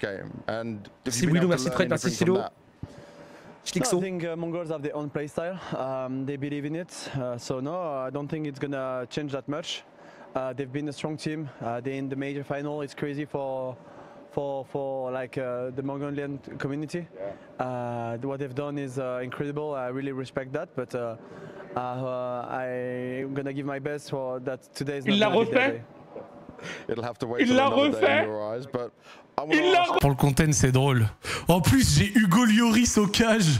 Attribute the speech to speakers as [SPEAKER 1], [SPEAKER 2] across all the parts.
[SPEAKER 1] Merci Willou, merci Fred, merci Silo.
[SPEAKER 2] No, I think Mongols have their own play style. They believe in it. So no, I don't think it's gonna change that much. They've been a strong team. They're in the major final. It's crazy for like the Mongolian community. What they've done is incredible. I really respect that. But I'm gonna give my best for that. Today is not gonna be their day.
[SPEAKER 1] Il l'a refait. Pour le content, c'est drôle. En plus, j'ai Hugo Lloris au cage.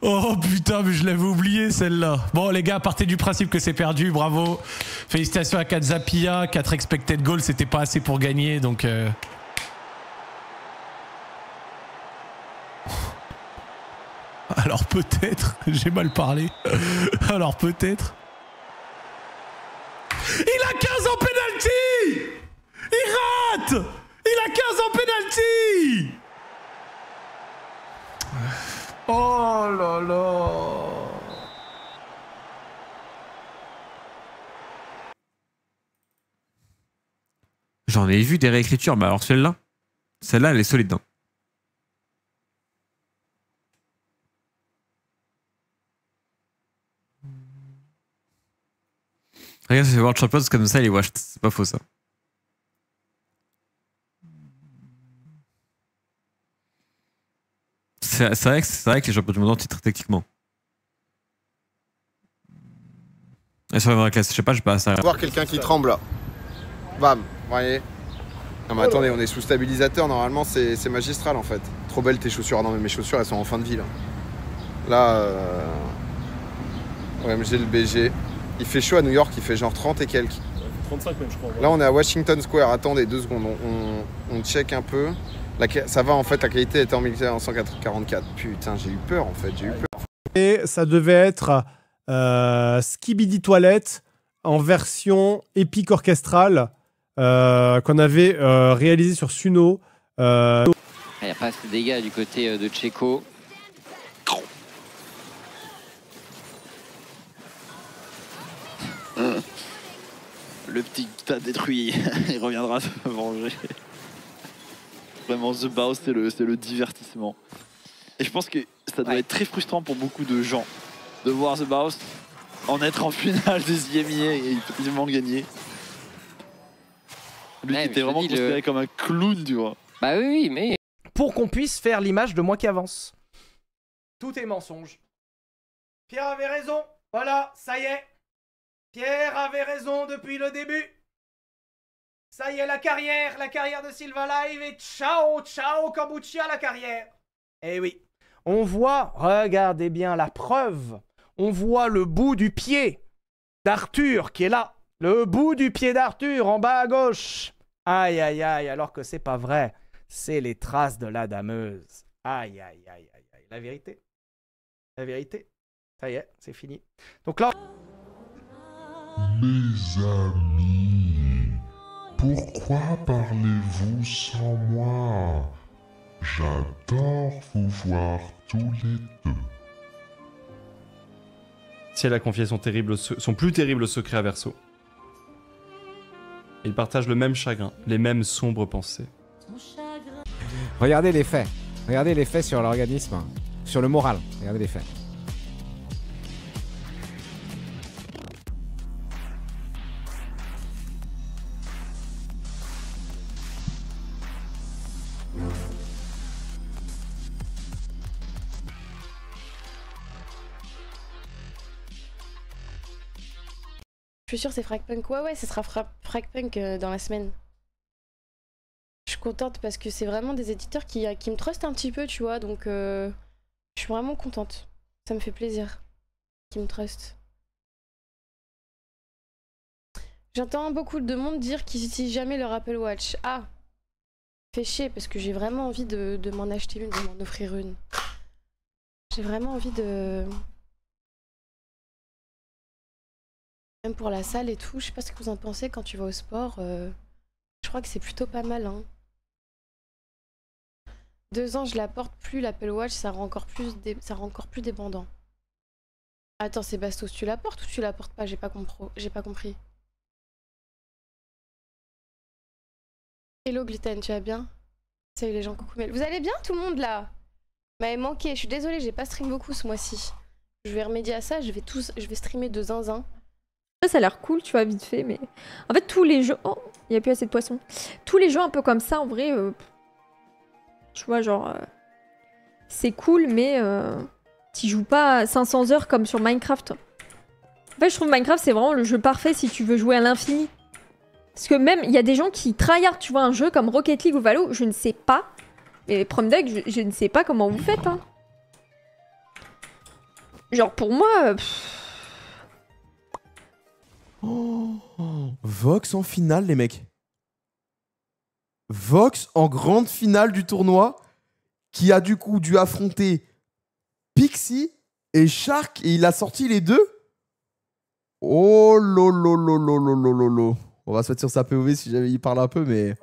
[SPEAKER 1] Oh putain, mais je l'avais oublié celle-là. Bon les gars, partez du principe que c'est perdu, bravo. Félicitations à Katzapia, 4 expected goals, c'était pas assez pour gagner, donc... Alors peut-être, j'ai mal parlé. Alors peut-être... Il a 15 en penalty. Il rate. Il a 15 en penalty. Oh là là.
[SPEAKER 3] J'en ai vu des réécritures, mais alors celle-là, elle est solide. Hein. Regarde, c'est World Champions comme ça, il est washed. C'est pas faux ça. C'est vrai que les champions du monde ont titre techniquement. Et sur la classe, je sais pas ça.
[SPEAKER 4] Voir quelqu'un qui tremble là. Bam, vous voyez. Non mais attendez, on est sous stabilisateur, normalement c'est magistral en fait. Trop belles tes chaussures. Ah non mais mes chaussures elles sont en fin de vie là. Là, OMG le BG. Il fait chaud à New York, il fait genre 30 et quelques.
[SPEAKER 5] 35 même je crois.
[SPEAKER 4] Là on est à Washington Square, attendez 2 secondes, on check un peu. Ça va en fait, la qualité était en 1944. Putain, j'ai eu peur en fait, j'ai eu peur.
[SPEAKER 6] Et ça devait être Skibidi Toilette en version épique orchestrale qu'on avait réalisé sur Suno.
[SPEAKER 7] Il n'y a pas assez de dégâts du côté de Tchéco.
[SPEAKER 8] Le petit tas détruit, il reviendra se venger. Vraiment, The Bows, c'est le divertissement. Et je pense que ça doit être très frustrant pour beaucoup de gens de voir The Bows en être en finale des IMIA et quasiment gagner. Lui qui était vraiment considéré comme un clown, tu vois.
[SPEAKER 7] Bah oui, mais...
[SPEAKER 1] Pour qu'on puisse faire l'image de moi qui avance. Tout est mensonge. Pierre avait raison. Voilà, ça y est. Pierre avait raison depuis le début. Ça y est, la carrière de Silva Live et ciao, ciao Kombucha la carrière. Eh oui, on voit, regardez bien la preuve, on voit le bout du pied d'Arthur qui est là. Le bout du pied d'Arthur en bas à gauche. Aïe, aïe, aïe, alors que c'est pas vrai. C'est les traces de la dameuse. Aïe, aïe, aïe, aïe, aïe. La vérité. La vérité. Ça y est, c'est fini. Donc là...
[SPEAKER 9] Mes amis, pourquoi parlez-vous sans moi? J'adore vous voir tous les deux.
[SPEAKER 6] Si elle a confié son plus terrible secret à Verseau. Ils partagent le même chagrin, les mêmes sombres pensées.
[SPEAKER 10] Regardez les faits. Regardez les faits sur l'organisme. Sur le moral. Regardez les faits.
[SPEAKER 11] Je suis sûre c'est Fragpunk. Ouais, ce sera Fragpunk dans la semaine. Je suis contente parce que c'est vraiment des éditeurs qui me trustent un petit peu, tu vois. Donc, je suis vraiment contente. Ça me fait plaisir qu'ils me trustent. J'entends beaucoup de monde dire qu'ils utilisent jamais leur Apple Watch. Ah, fait chier parce que j'ai vraiment envie de m'en acheter une, de m'en offrir une. J'ai vraiment envie de... Même pour la salle et tout, je sais pas ce que vous en pensez quand tu vas au sport. Je crois que c'est plutôt pas mal. Hein. 2 ans, je la porte plus, l'Apple Watch, ça rend encore plus dépendant. Attends, Sébastos, tu la portes ou tu la portes pas? J'ai pas compris. Hello Gluten, tu vas bien? Salut les gens, coucou. Vous allez bien tout le monde là? Vous m'avez manqué, je suis désolée, j'ai pas stream beaucoup ce mois-ci. Je vais remédier à ça, je vais streamer de zinzin.
[SPEAKER 5] Ça a l'air cool, tu vois, vite fait, mais... En fait, tous les jeux... Oh, il n'y a plus assez de poissons. Tous les jeux un peu comme ça, en vrai... Tu vois, genre... c'est cool, mais... t'y joues pas 500 heures comme sur Minecraft. En fait, je trouve Minecraft, c'est vraiment le jeu parfait si tu veux jouer à l'infini. Parce que même, il y a des gens qui tryhard, tu vois, un jeu comme Rocket League ou Valo, je ne sais pas. Mais Promdeck, je ne sais pas comment vous faites, hein. Genre, pour moi...
[SPEAKER 12] Vox en finale, les mecs. Vox en grande finale du tournoi, qui a du coup dû affronter Pixie et Shark, et il a sorti les deux. Oh lolo. On va se mettre sur sa POV si jamais il parle un peu, mais...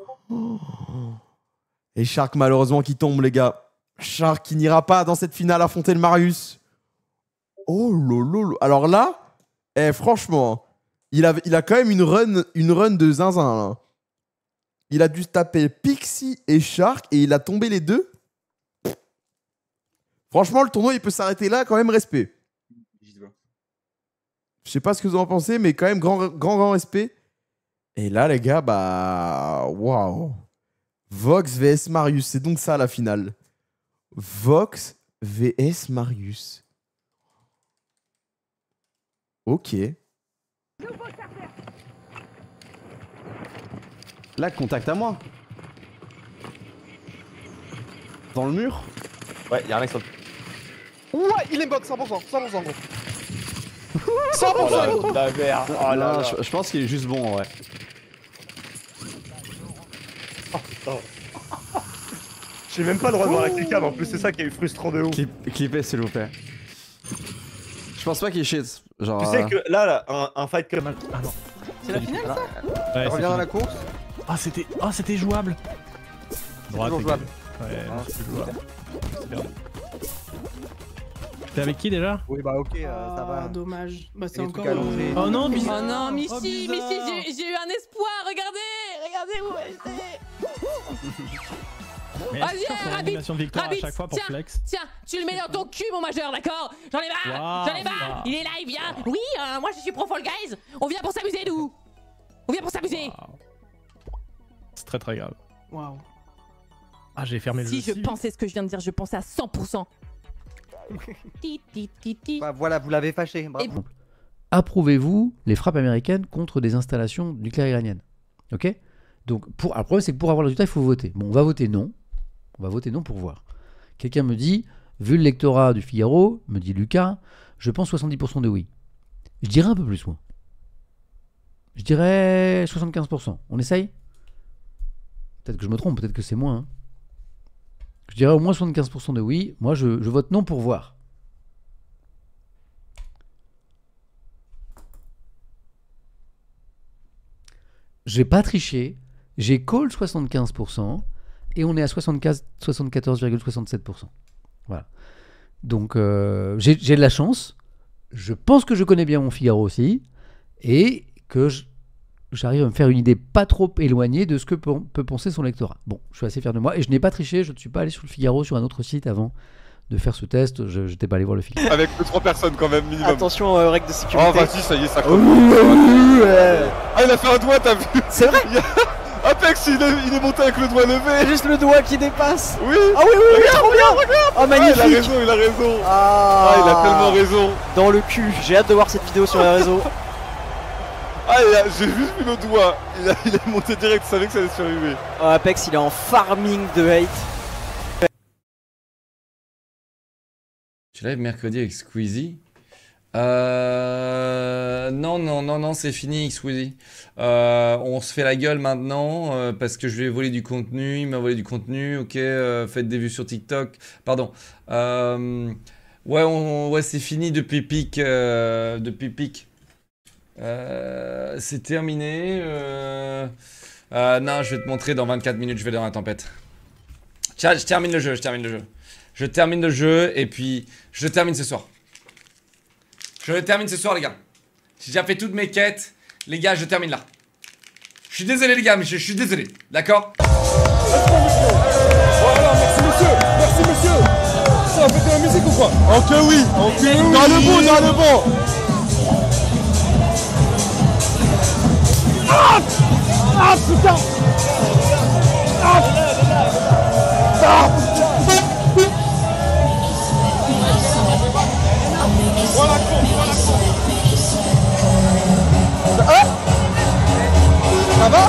[SPEAKER 12] Et Shark, malheureusement, qui tombe, les gars. Shark qui n'ira pas dans cette finale affronter le Marius. Oh lolo. Alors là, franchement, il a quand même une run de zinzin, là. Il a dû se taper Pixie et Shark, et il a tombé les deux. Franchement, le tournoi, il peut s'arrêter là, quand même, respect. Je sais pas ce que vous en pensez, mais quand même, grand respect. Et là, les gars, bah... Waouh. Vox vs Marius, c'est donc ça, la finale. Vox vs Marius. Ok.
[SPEAKER 2] Là, contact à moi. Dans le mur.
[SPEAKER 13] Ouais, y'a un mec sur le...
[SPEAKER 14] Ouais, il est bot, 100%, gros. 100%.
[SPEAKER 13] Oh la merde. Oh là.
[SPEAKER 2] Je pense qu'il est juste bon, en vrai.
[SPEAKER 14] J'ai même pas le droit de voir la clickade, en plus c'est ça qui est frustrant de ouf.
[SPEAKER 2] Clippez s'il vous plaît. Je pense pas qu'il shit. Genre,
[SPEAKER 14] tu sais que là, un fight comme...
[SPEAKER 1] Ah non. C'est la finale ça?
[SPEAKER 14] Ouais,
[SPEAKER 13] reviens dans la course.
[SPEAKER 1] Ah c'était jouable.
[SPEAKER 13] Droite, c'est jouable.
[SPEAKER 1] Ouais, c'est jouable. C'est bien. T'es avec qui déjà?
[SPEAKER 13] Oui bah ok, ça va.
[SPEAKER 15] Dommage. Bah c'est
[SPEAKER 13] Et
[SPEAKER 15] encore...
[SPEAKER 1] Oh non, Missy.
[SPEAKER 15] Oh non, Missy,
[SPEAKER 1] Oh,
[SPEAKER 15] Missy,
[SPEAKER 1] bizarre.
[SPEAKER 15] j'ai eu un espoir, regardez où elle était. Vas-y, Rabbit,
[SPEAKER 1] De victoire
[SPEAKER 15] Rabbit,
[SPEAKER 1] à chaque fois pour
[SPEAKER 15] tiens,
[SPEAKER 1] flex.
[SPEAKER 15] tiens, tu le mets dans ton cul, mon majeur, d'accord? J'en ai marre,
[SPEAKER 1] Wow, wow.
[SPEAKER 15] il est là, il vient. Oui, moi je suis pro Fall Guys, on vient pour s'amuser, nous. On vient pour s'amuser.
[SPEAKER 1] Wow. C'est très grave.
[SPEAKER 15] Waouh.
[SPEAKER 1] Ah, j'ai fermé le jeu.
[SPEAKER 15] Si je pensais ce que je viens de dire, je pensais à 100%.
[SPEAKER 13] Bah voilà, vous l'avez fâché, bravo.
[SPEAKER 16] Approuvez-vous les frappes américaines contre des installations nucléaires iraniennes? Ok? Donc, alors, le problème, c'est que pour avoir le résultat, il faut voter. Bon, on va voter non. On va voter non pour voir. Quelqu'un me dit, vu le lectorat du Figaro, me dit Lucas, je pense 70% de oui. Je dirais un peu plus, moi. Je dirais 75%. On essaye? Peut-être que je me trompe, peut-être que c'est moins. Hein. Je dirais au moins 75% de oui. Moi, je vote non pour voir. J'ai pas triché. J'ai call 75% et on est à 74,67%. Voilà. Donc, j'ai de la chance. Je pense que je connais bien mon Figaro aussi et que j'arrive à me faire une idée pas trop éloignée de ce que peut penser son lectorat. Bon, je suis assez fier de moi et je n'ai pas triché. Je ne suis pas allé sur le Figaro, sur un autre site avant de faire ce test. Je n'étais pas allé voir le Figaro.
[SPEAKER 14] Avec 2-3 personnes quand même, minimum.
[SPEAKER 13] Attention aux règles de sécurité.
[SPEAKER 14] Oh vas-y, ça y est, ça commence. Ah, il a fait un doigt, t'as vu?
[SPEAKER 13] C'est vrai.
[SPEAKER 14] Apex, il est monté avec le doigt levé.
[SPEAKER 13] Juste le doigt qui dépasse.
[SPEAKER 14] Oui.
[SPEAKER 13] Ah oui, trop bien. Oh magnifique.
[SPEAKER 14] Ah, il a raison.
[SPEAKER 13] Ah,
[SPEAKER 14] il a tellement raison.
[SPEAKER 13] Dans le cul. J'ai hâte de voir cette vidéo sur les réseaux.
[SPEAKER 14] Ah, j'ai juste vu le doigt. Il est monté direct, il savait que ça allait se faire humer.
[SPEAKER 13] Oh, Apex, il est en farming de hate.
[SPEAKER 17] Tu live mercredi avec Squeezie. Non, c'est fini, Squeezie. On se fait la gueule maintenant parce que je lui ai volé du contenu. Il m'a volé du contenu. Ok, faites des vues sur TikTok. Pardon. Ouais, c'est fini depuis Pic. C'est terminé. Non, je vais te montrer dans 24 minutes. Je vais dans la tempête. Tiens, je termine le jeu. Je termine le jeu et puis je termine ce soir. Je le termine ce soir, les gars. J'ai déjà fait toutes mes quêtes. Les gars, je termine là. Je suis désolé, les gars, mais je suis désolé. D'accord?
[SPEAKER 14] merci monsieur. Merci monsieur. Ça va péter la musique ou quoi?
[SPEAKER 12] Oh que oui.
[SPEAKER 14] Oh que oui.
[SPEAKER 12] Dans le bon, dans le bon.
[SPEAKER 14] Ah putain. Ah. Voilà con, voilà con.
[SPEAKER 12] Ça va?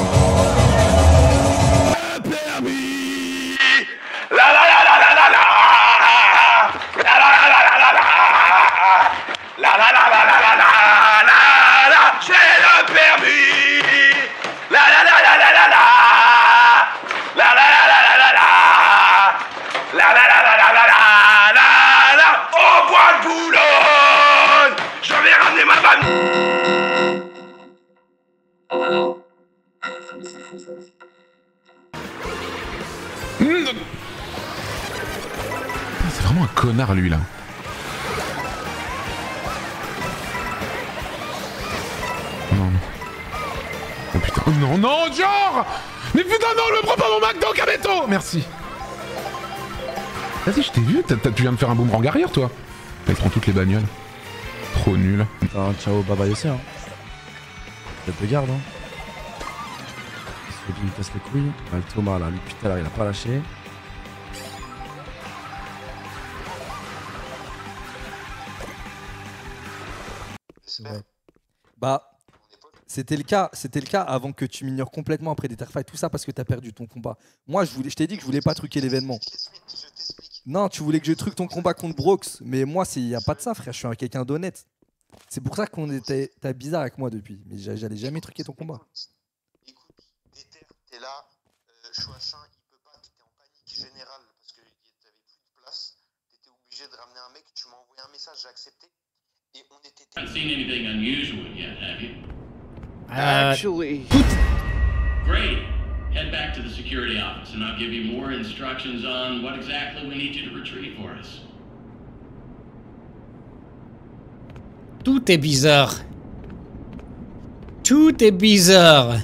[SPEAKER 18] J'ai le permis. La la la la la la la. La la la la la la la. La la la la la la la la. Au bois de Boulogne, je vais ramener ma
[SPEAKER 19] C'est vraiment un connard lui là. Non. Oh putain, oh non, non, genre. Mais putain, non, me prends pas mon McDo, Kameto. Merci. Vas-y, je t'ai vu, tu viens de faire un boomerang arrière, toi. Là, il prend toutes les bagnoles. Trop nul.
[SPEAKER 16] Ciao, bye bye aussi, hein. Tête de garde, hein. Il me casse les couilles. Ah, le Thomas, là, lui, putain, là, il a pas lâché.
[SPEAKER 12] Ouais. Bah, c'était le cas avant que tu m'ignores complètement après des terfights, tout ça parce que t'as perdu ton combat. Moi, je t'ai dit que je voulais pas truquer l'événement. Non, tu voulais que je truque ton combat contre Brox, mais moi, il y a pas de ça, frère. Je suis quelqu'un d'honnête. C'est pour ça qu'on était, t'es bizarre avec moi depuis. Mais j'allais jamais truquer ton combat.
[SPEAKER 18] Écoute, Déter, t'es là, Chouachin, il peut pas, t'étais en panique générale parce que t'avais plus de place. T'étais obligé de ramener un mec, tu m'as envoyé un message, j'ai accepté. Et on était.
[SPEAKER 20] Haven't seen anything unusual yet, have you?
[SPEAKER 18] Actually.
[SPEAKER 20] Great. Head back to the security office and I'll give you more instructions on what exactly we need you to retrieve for us.
[SPEAKER 2] Tout est bizarre. Tout est bizarre.